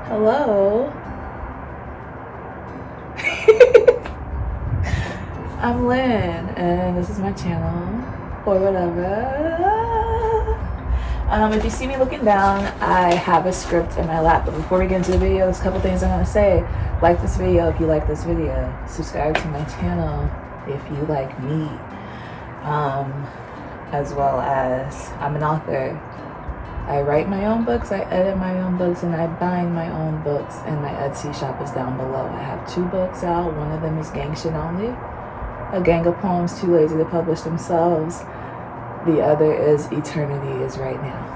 Hello. I'm Lynn, and this is my channel, or whatever. If you see me looking down, I have a script in my lap. But before we get into the video, there's a couple things I'm going to say. Like this video if you like this video. Subscribe to my channel if you like me. As well as, I'm an author. I write my own books, I edit my own books, and I bind my own books, and my Etsy shop is down below. I have 2 books out. One of them is Gang Shit Only, a gang of poems too lazy to publish themselves. The other is Eternity is Right Now.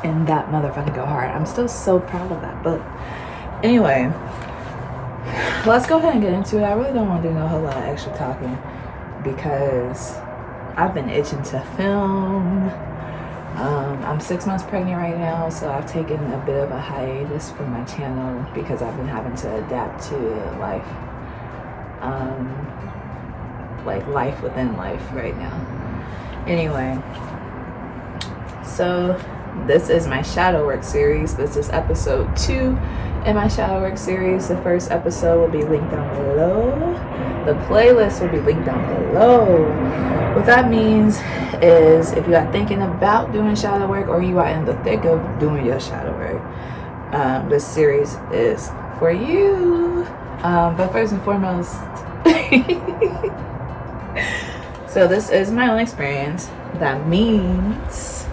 And that motherfucking go hard. I'm still so proud of that book. Anyway, let's go ahead and get into it. I really don't want to do no whole lot of extra talking because I've been itching to film. I'm 6 months pregnant right now, so I've taken a bit of a hiatus from my channel because I've been having to adapt to life. Like life within life right now. Anyway, so this is my shadow work series. This is episode 2 in my shadow work series. The first episode will be linked down below. The playlist will be linked down below. What that means is if you are thinking about doing shadow work or you are in the thick of doing your shadow work, this series is for you. But first and foremost, so this is my own experience. That means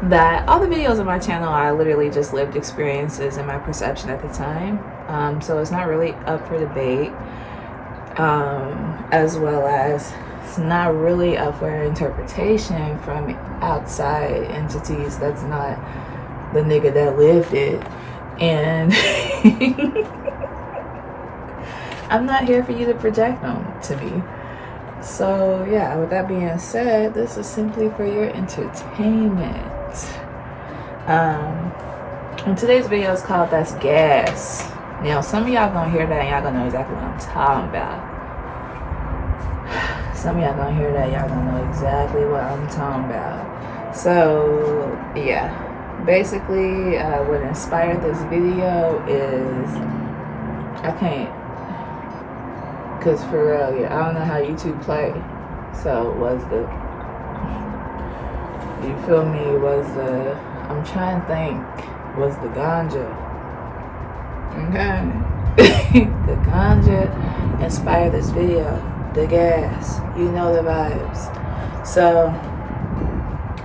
that all the videos on my channel are literally just lived experiences and my perception at the time. So it's not really up for debate, as well as it's not really up for interpretation from outside entities that's not the nigga that lived it. And I'm not here for you to project them to me. So yeah, with that being said, this is simply for your entertainment. And today's video is called That's Gas. Now some of y'all gonna hear that and y'all gonna know exactly what I'm talking about. Some of y'all gonna hear that, y'all gonna know exactly what I'm talking about. So yeah, basically what inspired this video is, I can't, cause for real, yeah, I don't know how YouTube play. So you feel me, I'm trying to think, was the ganja. Okay. The ganja inspired this video. The gas, you know the vibes. So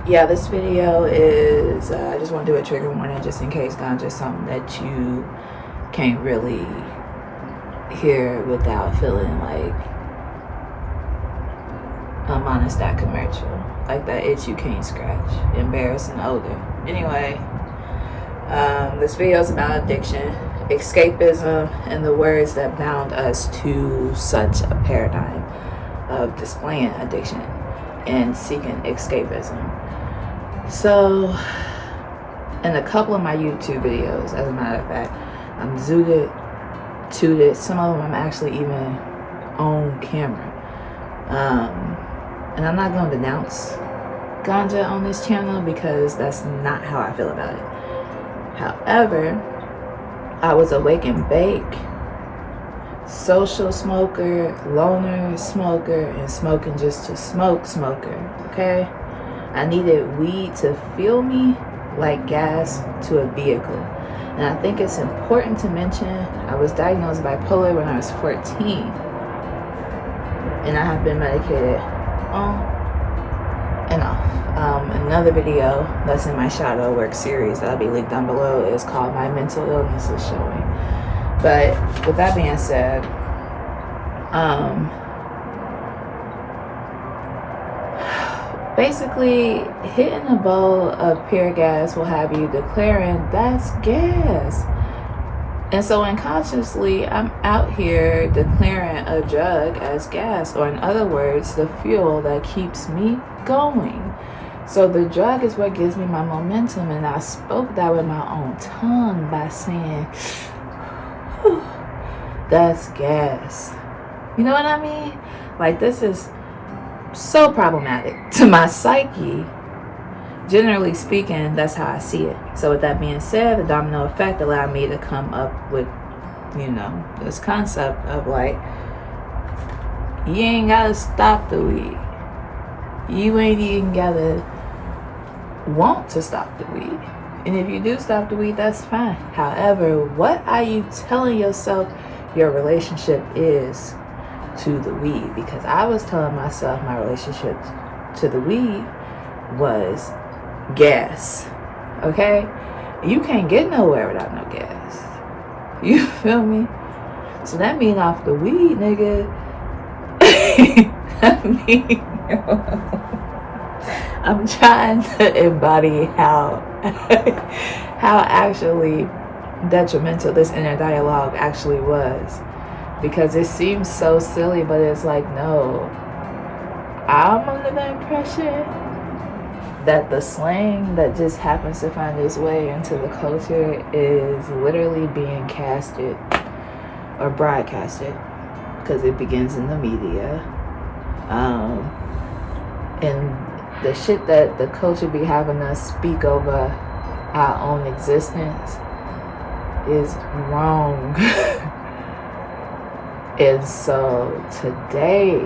yeah, this video is, I just want to do a trigger warning just in case ganja is something that you can't really hear without feeling like a Monistat commercial, like that itch you can't scratch, embarrassing odor. Anyway, this video is about addiction, escapism, and the words that bound us to such a paradigm of displaying addiction and seeking escapism. So in a couple of my YouTube videos, as a matter of fact, I'm zooted, tooted, some of them I'm actually even on camera. And I'm not going to denounce ganja on this channel because that's not how I feel about it. However, I was awake and bake, social smoker, loner smoker, and smoking just to smoker, okay? I needed weed to fuel me like gas to a vehicle. And I think it's important to mention, I was diagnosed bipolar when I was 14. And I have been medicated on and off. Another video that's in my shadow work series that'll be linked down below is called My Mental Illness is Showing. But with that being said, basically hitting a bowl of pure gas will have you declaring that's gas. And so unconsciously, I'm out here declaring a drug as gas, or in other words, the fuel that keeps me going. So the drug is what gives me my momentum, and I spoke that with my own tongue by saying, that's gas. You know what I mean? Like, this is so problematic to my psyche generally speaking, that's how I see it. So with that being said, the domino effect allowed me to come up with, this concept of like, you ain't gotta stop the weed. You ain't even gotta want to stop the weed. And if you do stop the weed, that's fine. However, what are you telling yourself your relationship is to the weed? Because I was telling myself my relationship to the weed was gas. Okay? You can't get nowhere without no gas. You feel me? So that mean off the weed, nigga. I mean, I'm trying to embody how actually detrimental this inner dialogue actually was, because it seems so silly, but it's like, no, I'm under the impression that the slang that just happens to find its way into the culture is literally being casted or broadcasted, because it begins in the media, and the shit that the culture be having us speak over our own existence is wrong. And so today,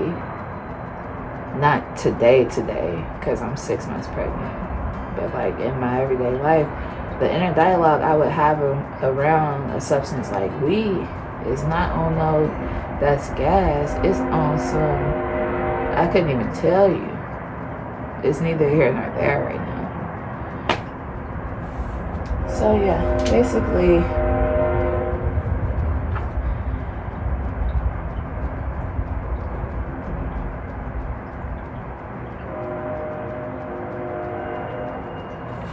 not today, because I'm 6 months pregnant, but like in my everyday life, the inner dialogue I would have around a substance like weed is not on no, that's gas. It's on some, I couldn't even tell you. It's neither here nor there right now. So yeah, basically,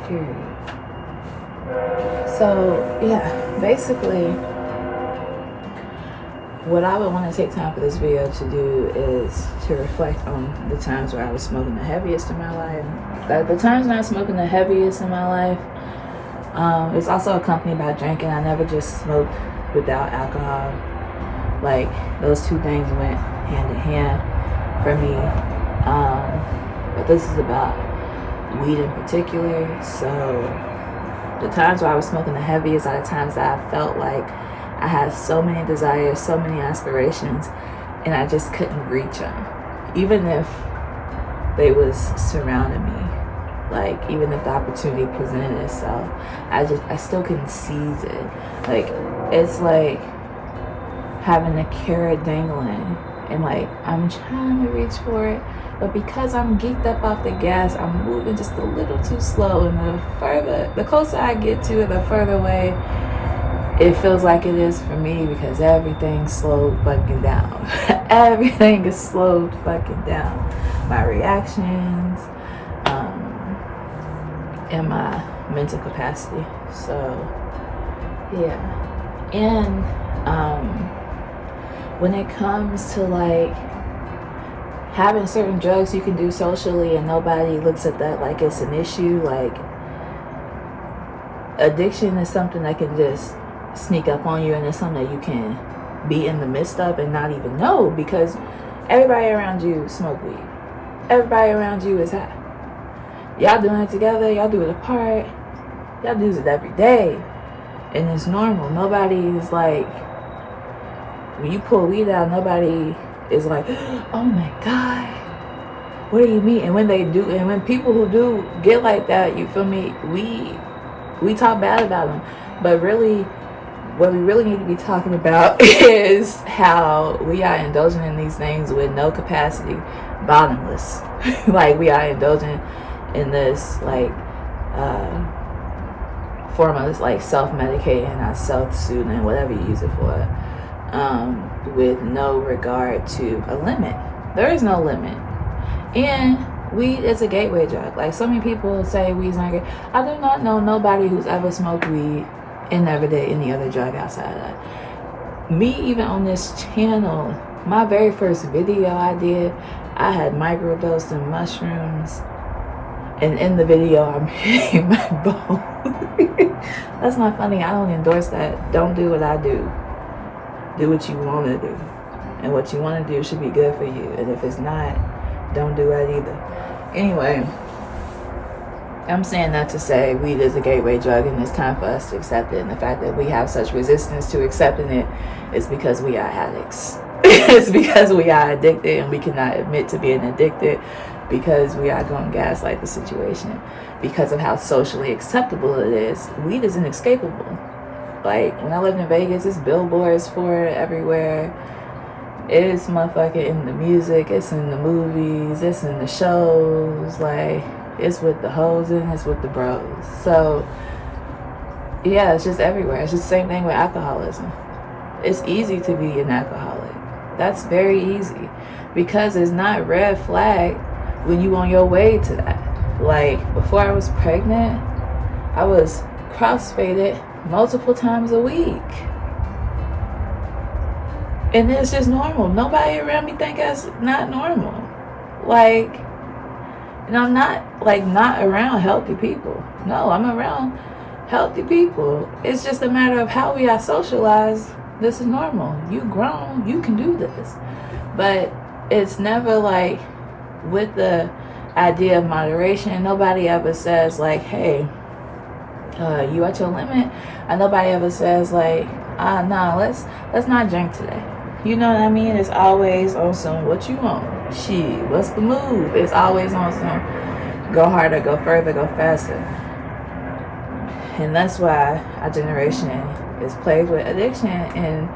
period. So yeah, basically, what I would want to take time for this video to do is to reflect on the times where I was smoking the heaviest in my life. The times when I was smoking the heaviest in my life, it's also accompanied by drinking. I never just smoked without alcohol. Like, those two things went hand in hand for me. But this is about weed in particular. So the times where I was smoking the heaviest are the times that I felt like I had so many desires, so many aspirations, and I just couldn't reach them. Even if they was surrounding me, like even if the opportunity presented itself, I still couldn't seize it. Like, it's like having a carrot dangling, and like I'm trying to reach for it, but because I'm geeked up off the gas, I'm moving just a little too slow, and the closer I get to it, the further away it feels like it is for me, because everything's slowed fucking down. Everything is slowed fucking down. My reactions, and my mental capacity. So, yeah. And when it comes to like having certain drugs you can do socially and nobody looks at that like it's an issue, like addiction is something that can just sneak up on you, and it's something that you can be in the midst of and not even know, because everybody around you smoke weed. Everybody around you is high. Y'all doing it together, y'all do it apart, y'all do it every day, and it's normal. Nobody is like, when you pull weed out, nobody is like, oh my god, what do you mean? And when they do, and when people who do get like that, you feel me, we talk bad about them, but really what we really need to be talking about is how we are indulging in these things with no capacity, bottomless. Like, we are indulging in this like form of like self-medicating or self-soothing, whatever you use it for, with no regard to a limit. There is no limit. And weed is a gateway drug. Like, so many people say weed's not good. I do not know nobody who's ever smoked weed and never did any other drug outside of that. Me, even on this channel, my very first video I did, I had microdosed in mushrooms, and in the video I'm hitting my bone. That's not funny. I don't endorse that. Don't do what I do. Do what you want to do, and what you want to do should be good for you, and if it's not, don't do that either. Anyway, I'm saying that to say weed is a gateway drug and it's time for us to accept it. And the fact that we have such resistance to accepting it is because we are addicts. It's because we are addicted and we cannot admit to being addicted because we are going to gaslight the situation. Because of how socially acceptable it is, weed is inescapable. Like, when I lived in Vegas, it's billboards for it everywhere. It's motherfucking in the music, it's in the movies, it's in the shows, like, it's with the hoes and it's with the bros. So, yeah, it's just everywhere. It's just the same thing with alcoholism. It's easy to be an alcoholic. That's very easy. Because it's not red flag when you on your way to that. Like, before I was pregnant, I was crossfaded multiple times a week. And it's just normal. Nobody around me think that's not normal. Like, and I'm not, like, not around healthy people. No, I'm around healthy people. It's just a matter of how we are socialized. This is normal. You grown. You can do this. But it's never, like, with the idea of moderation. Nobody ever says, like, hey, you at your limit. And nobody ever says, like, nah, let's not drink today. You know what I mean? It's always on some, what you want? Shit, what's the move? It's always on some, go harder, go further, go faster. And that's why our generation is plagued with addiction. And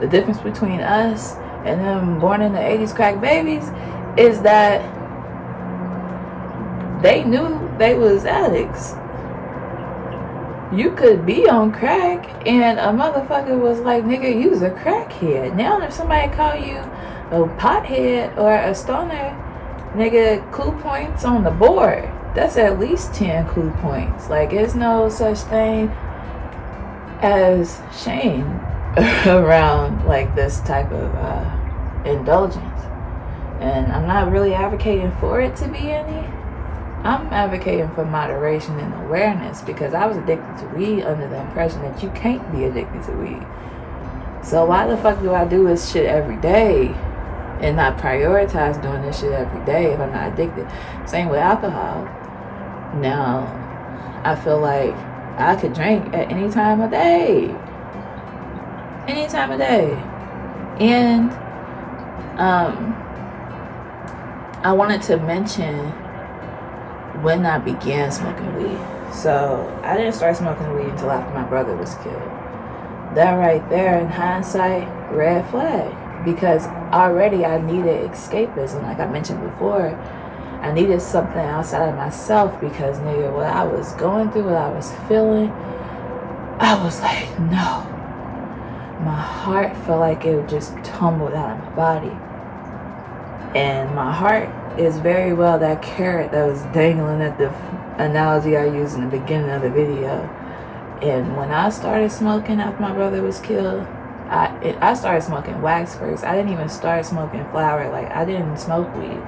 the difference between us and them born in the 80s crack babies is that they knew they was addicts. You could be on crack and a motherfucker was like, nigga, you's a crackhead. Now if somebody call you a pothead or a stoner, nigga, cool points on the board. That's at least 10 cool points. Like, there's no such thing as shame around, like, this type of indulgence. And I'm not really advocating for it to be any. I'm advocating for moderation and awareness because I was addicted to weed under the impression that you can't be addicted to weed. So why the fuck do I do this shit every day and not prioritize doing this shit every day if I'm not addicted? Same with alcohol. Now, I feel like I could drink at any time of day. Any time of day. And I wanted to mention when I began smoking weed. So I didn't start smoking weed until after my brother was killed. That right there, in hindsight, red flag. Because already I needed escapism, like I mentioned before. I needed something outside of myself because, nigga, what I was going through, what I was feeling, I was like, no. My heart felt like it just tumbled out of my body. And my heart is very well that carrot that was dangling at the analogy I used in the beginning of the video. And when I started smoking after my brother was killed, I started smoking wax first. I didn't even start smoking flower. Like, I didn't smoke weed.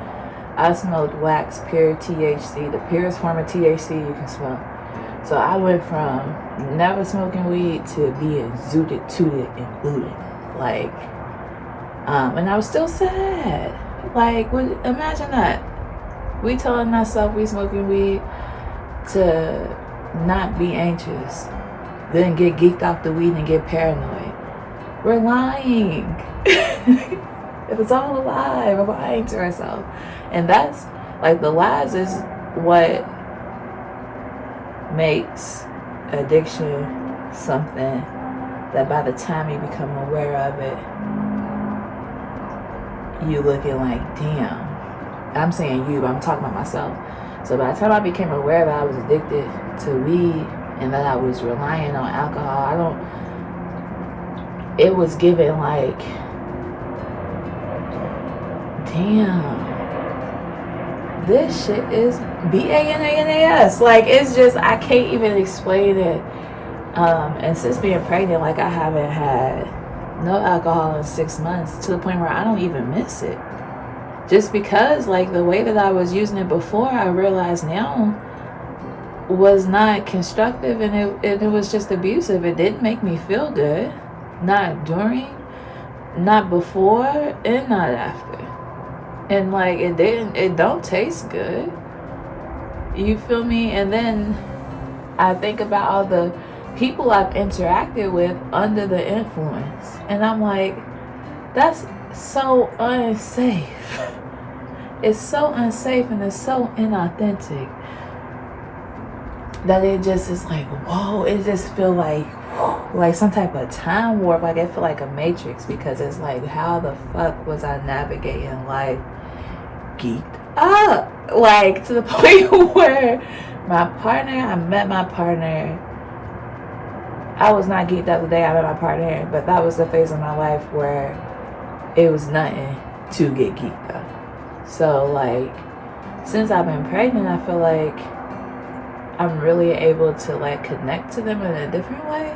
I smoked wax, pure THC, the purest form of THC you can smoke. So I went from never smoking weed to being zooted, tooted, and booted. Like, and I was still sad. Like, imagine that. We telling ourselves we smoking weed to not be anxious, then get geeked off the weed and get paranoid. We're lying. It was all a lie. We're lying to ourselves. And that's, like, the lies is what makes addiction something that by the time you become aware of it, you looking like, damn. I'm saying you, but I'm talking about myself. So by the time I became aware that I was addicted to weed and that I was relying on alcohol, it was given like, damn, this shit is BANANAS. Like, it's just, I can't even explain it. And since being pregnant, like, I haven't had no alcohol in 6 months to the point where I don't even miss it. Just because, like, the way that I was using it before, I realized now was not constructive and it was just abusive. It didn't make me feel good. Not during, not before, and not after. And, like, it don't taste good. You feel me? And then I think about all the people I've interacted with under the influence. And I'm like, that's so unsafe. It's so unsafe and it's so inauthentic that it just is like, whoa, it just feel like some type of time warp. Like I feel like a matrix, because it's like, how the fuck was I navigating life geeked up? Like to the point where I met my partner. I was not geeked up the day I met my partner, but that was the phase of my life where it was nothing to get geeked up. So like, since I've been pregnant, I feel like I'm really able to like connect to them in a different way.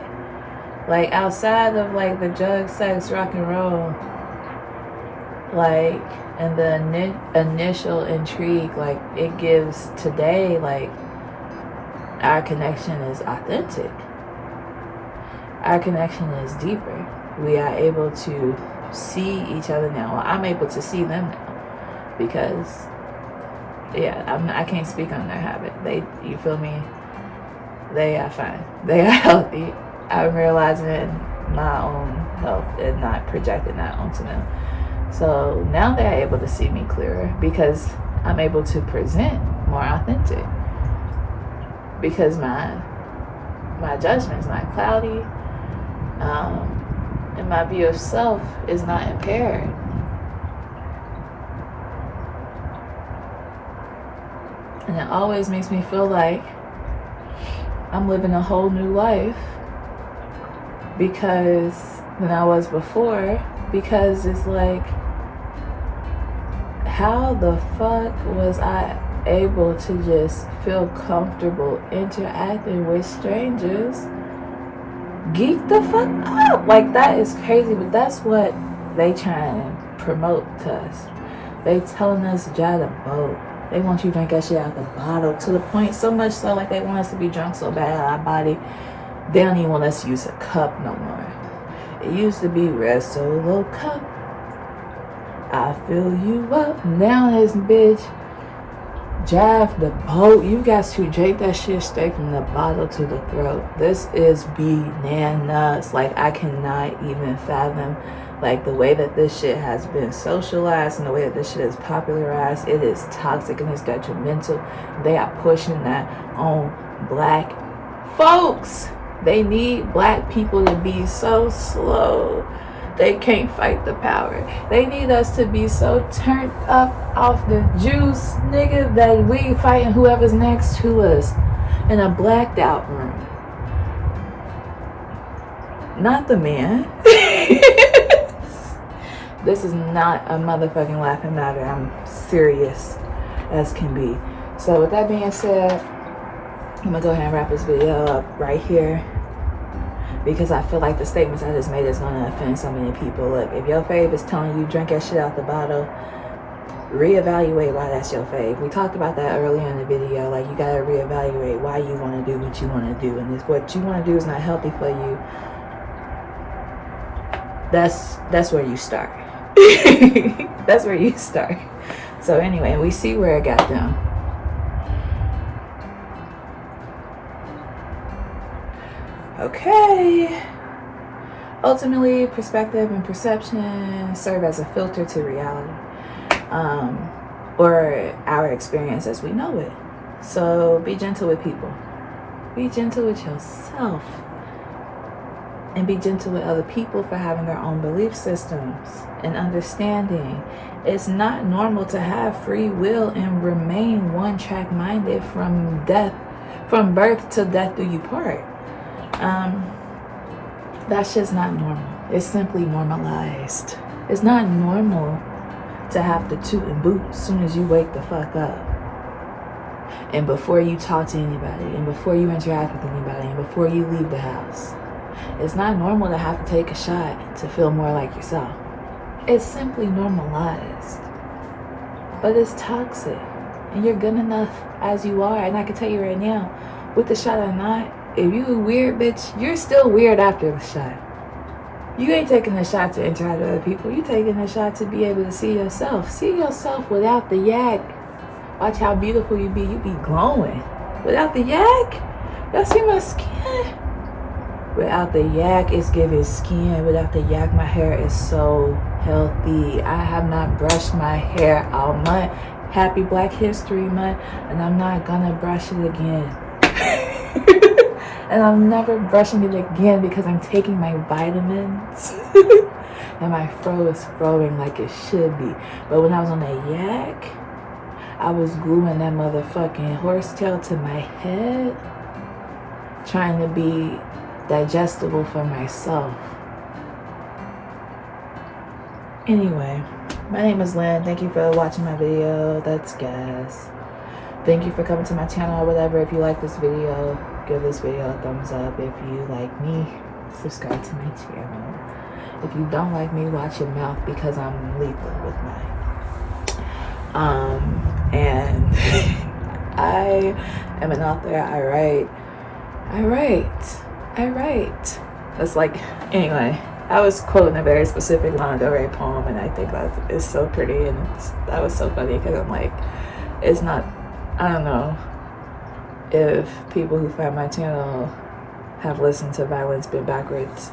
Like outside of like the drug, sex, rock and roll, like, and the initial intrigue, like it gives today, like our connection is authentic. Our connection is deeper. We are able to see each other now. Well, I'm able to see them now because, yeah, I can't speak on their habit. You feel me? They are fine. They are healthy. I'm realizing my own health and not projecting that onto them. So now they're able to see me clearer because I'm able to present more authentic. Because my judgment is not cloudy, and my view of self is not impaired. And it always makes me feel like I'm living a whole new life than I was before, because it's like, how the fuck was I able to just feel comfortable interacting with strangers? Geek the fuck up. Like, that is crazy, but that's what they try and promote to us. They telling us drive the boat. They want you to drink that shit out the bottle, to the point so much so like they want us to be drunk so bad out our body, they don't even want us to use a cup no more. It used to be red Solo cup, I fill you up. Now this bitch drive the boat. You got to drink that shit straight from the bottle to the throat. This is bananas. Like, I cannot even fathom like the way that this shit has been socialized and the way that this shit is popularized. It is toxic and it's detrimental. They are pushing that on black folks. They need black people to be so slow. They can't fight the power. They need us to be so turned up off the juice, nigga, that we fighting whoever's next to us in a blacked out room. Not the man. This is not a motherfucking laughing matter. I'm serious as can be. So with that being said, I'm gonna go ahead and wrap this video up right here, because I feel like the statements I just made is gonna offend so many people. Look, if your fave is telling you drink that shit out the bottle, reevaluate why that's your fave. We talked about that earlier in the video. Like, you gotta reevaluate why you want to do what you want to do, and if what you want to do is not healthy for you, that's where you start. That's where you start. So anyway, we see where it got them. Okay. Ultimately, perspective and perception serve as a filter to reality, or our experience as we know it. So be gentle with people. Be gentle with yourself. And be gentle with other people for having their own belief systems and understanding. It's not normal to have free will and remain one-track minded from birth till death do you part. That's just not normal. It's simply normalized. It's not normal to have to toot and boot as soon as you wake the fuck up, and before you talk to anybody, and before you interact with anybody, and before you leave the house. It's not normal to have to take a shot to feel more like yourself. It's simply normalized. But it's toxic. And you're good enough as you are. And I can tell you right now, with the shot or not, if you a weird bitch, you're still weird after the shot. You ain't taking a shot to interact with other people. You're taking a shot to be able to see yourself. See yourself without the yak. Watch how beautiful you be. You be glowing. Without the yak, y'all see my skin? Without the yak, it's giving skin. Without the yak, my hair is so healthy. I have not brushed my hair all month. Happy Black History Month, and I'm not gonna brush it again. And I'm never brushing it again because I'm taking my vitamins. And my fro is growing like it should be. But when I was on that yak, I was gluing that motherfucking horsetail to my head, trying to be digestible for myself. Anyway, my name is Lynn. Thank you for watching my video. That's gas. Thank you for coming to my channel or whatever. If you like this video, give this video a thumbs up. If you like me, subscribe to my channel. If you don't like me, watch your mouth because I'm lethal with mine. And I am an author. I write. That's like, anyway, I was quoting a very specific Lana Del Rey poem, and I think that is so pretty, and that was so funny because I'm like, it's not, I don't know if people who find my channel have listened to Violence Bent Backwards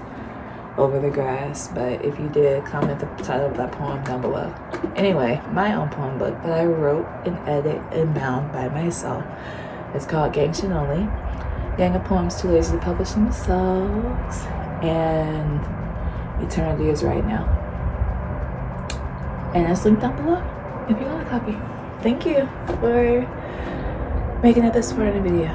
Over the Grass, but if you did, comment the title of that poem down below. Anyway, my own poem book that I wrote and edited and bound by myself. It's called Gang Shit Only. Gang of Poems Too Lazy to Publish Themselves, and Eternity is Right Now. And it's linked down below if you want a copy. Thank you for making it this far in the video.